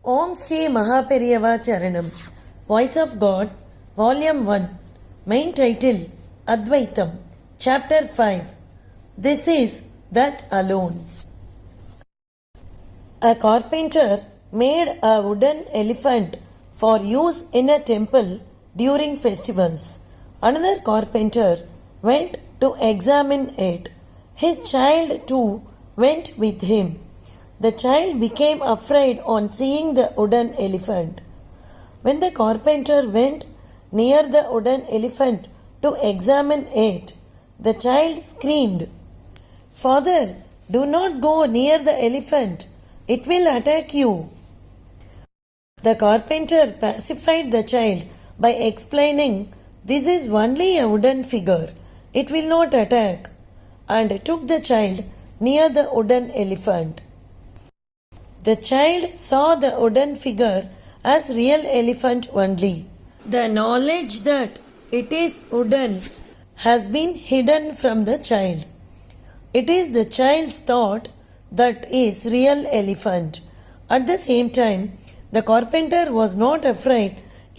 Om Sri Mahaperiyava Charanam. Voice of God, Volume 1. Main title, Advaitam. Chapter 5. This is that alone. A carpenter made a wooden elephant for use in a temple during festivals. Another carpenter went to examine it. His child too went with him. The child became afraid on seeing the wooden elephant. When the carpenter went near the wooden elephant to examine it, the child screamed, "Father, do not go near the elephant. It will attack you." The carpenter pacified the child by explaining, "This is only a wooden figure. It will not attack," and took the child near the wooden elephant. The child saw the wooden figure as real elephant only. The knowledge that it is wooden has been hidden from the child. It is the child's thought that is real elephant. At the same time, the carpenter was not afraid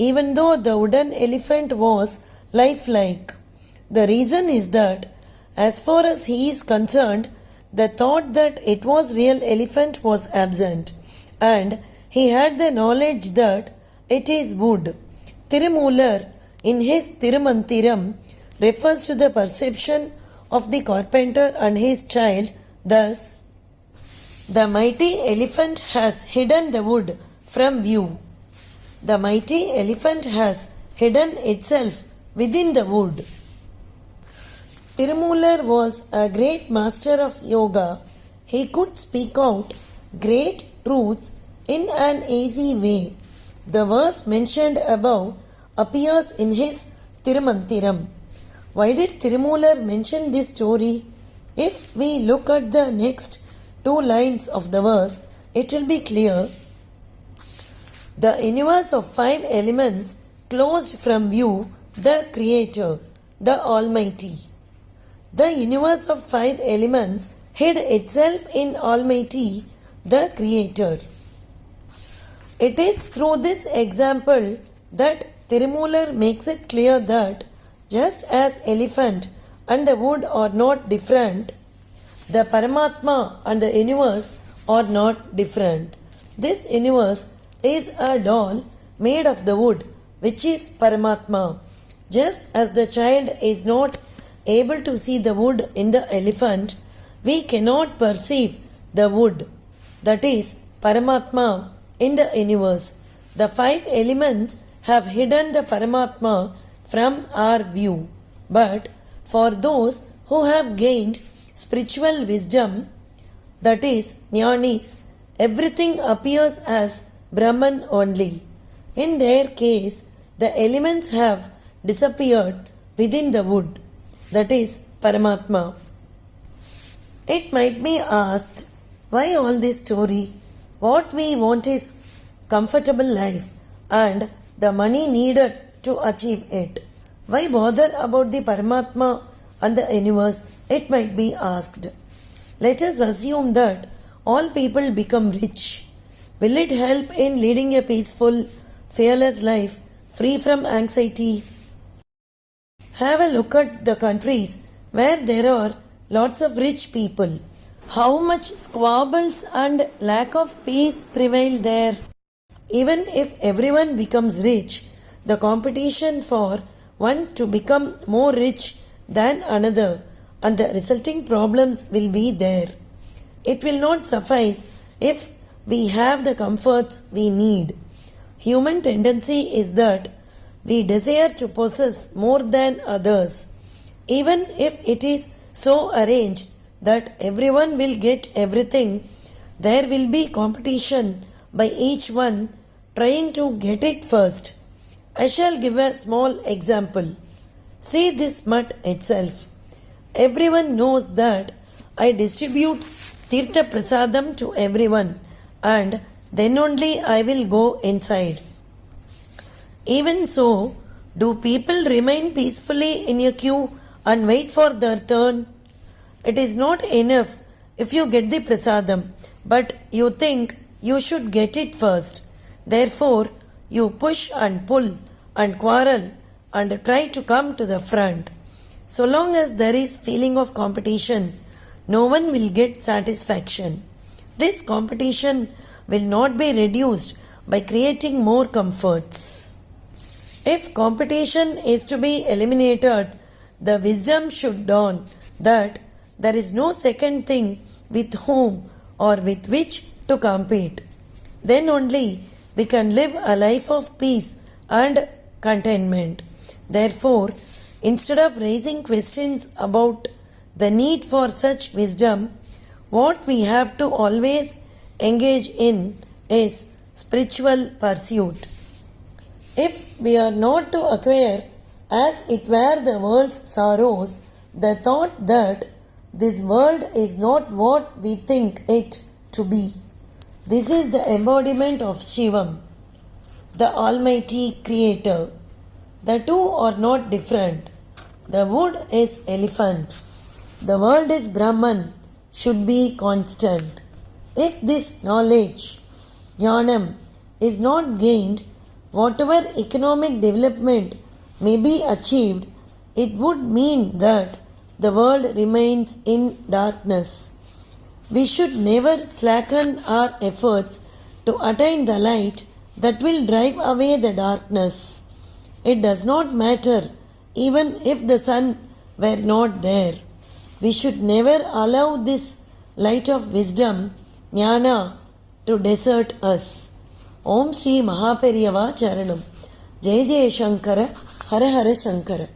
even though the wooden elephant was lifelike. The reason is that, as far as he is concerned, the thought that it was real elephant was absent, and he had the knowledge that it is wood. Tirumular, in his Tirumantiram, refers to the perception of the carpenter and his child thus: "The mighty elephant has hidden the wood from view." The mighty elephant has hidden itself within the wood. Tirumular was a great master of yoga. He could speak out great truths in an easy way. The verse mentioned above appears in his Tirumantiram. Why did Tirumular mention this story? If we look at the next 2 lines of the verse, it will be clear. The universe of 5 elements closed from view the Creator, the Almighty. The universe of 5 elements hid itself in Almighty, the Creator. It is through this example that Tirumular makes it clear that just as elephant and the wood are not different, the Paramatma and the universe are not different. This universe is a doll made of the wood, which is Paramatma. Just as the child is not able to see the wood in the elephant, we cannot perceive the wood, that is Paramatma, in the universe. The 5 elements have hidden the Paramatma from our view. But for those who have gained spiritual wisdom, that is Jnanis, everything appears as Brahman only. In their case, the elements have disappeared within the wood, that is Paramatma. It might be asked, why all this story? What we want is comfortable life and the money needed to achieve it. Why bother about the Paramatma and the universe? It might be asked. Let us assume that all people become rich. Will it help in leading a peaceful, fearless life free from anxiety? Have a look at the countries where there are lots of rich people. How much squabbles and lack of peace prevail there. Even if everyone becomes rich, the competition for one to become more rich than another and the resulting problems will be there. It will not suffice if we have the comforts we need. Human tendency is that we desire to possess more than others. Even if it is so arranged that everyone will get everything, there will be competition by each one trying to get it first. I shall give a small example. See this mutt itself. Everyone knows that I distribute Tirtha Prasadam to everyone, and then only I will go inside. Even so, do people remain peacefully in a queue and wait for their turn? It is not enough if you get the prasadam, but you think you should get it first. Therefore, you push and pull and quarrel and try to come to the front. So long as there is feeling of competition, no one will get satisfaction. This competition will not be reduced by creating more comforts. If competition is to be eliminated, the wisdom should dawn that there is no second thing with whom or with which to compete. Then only we can live a life of peace and contentment. Therefore, instead of raising questions about the need for such wisdom, what we have to always engage in is spiritual pursuit. If we are not to acquire, as it were, the world's sorrows, the thought that this world is not what we think it to be. This is the embodiment of Shivam, the Almighty Creator. The two are not different. The wood is elephant. The world is Brahman, should be constant. If this knowledge, jnanam, is not gained, whatever economic development may be achieved, it would mean that the world remains in darkness. We should never slacken our efforts to attain the light that will drive away the darkness. It does not matter even if the sun were not there. We should never allow this light of wisdom, jnana, to desert us. Om Sri Mahaperiyava Charanam. Jai Jai Shankara, Hara Hara Shankara.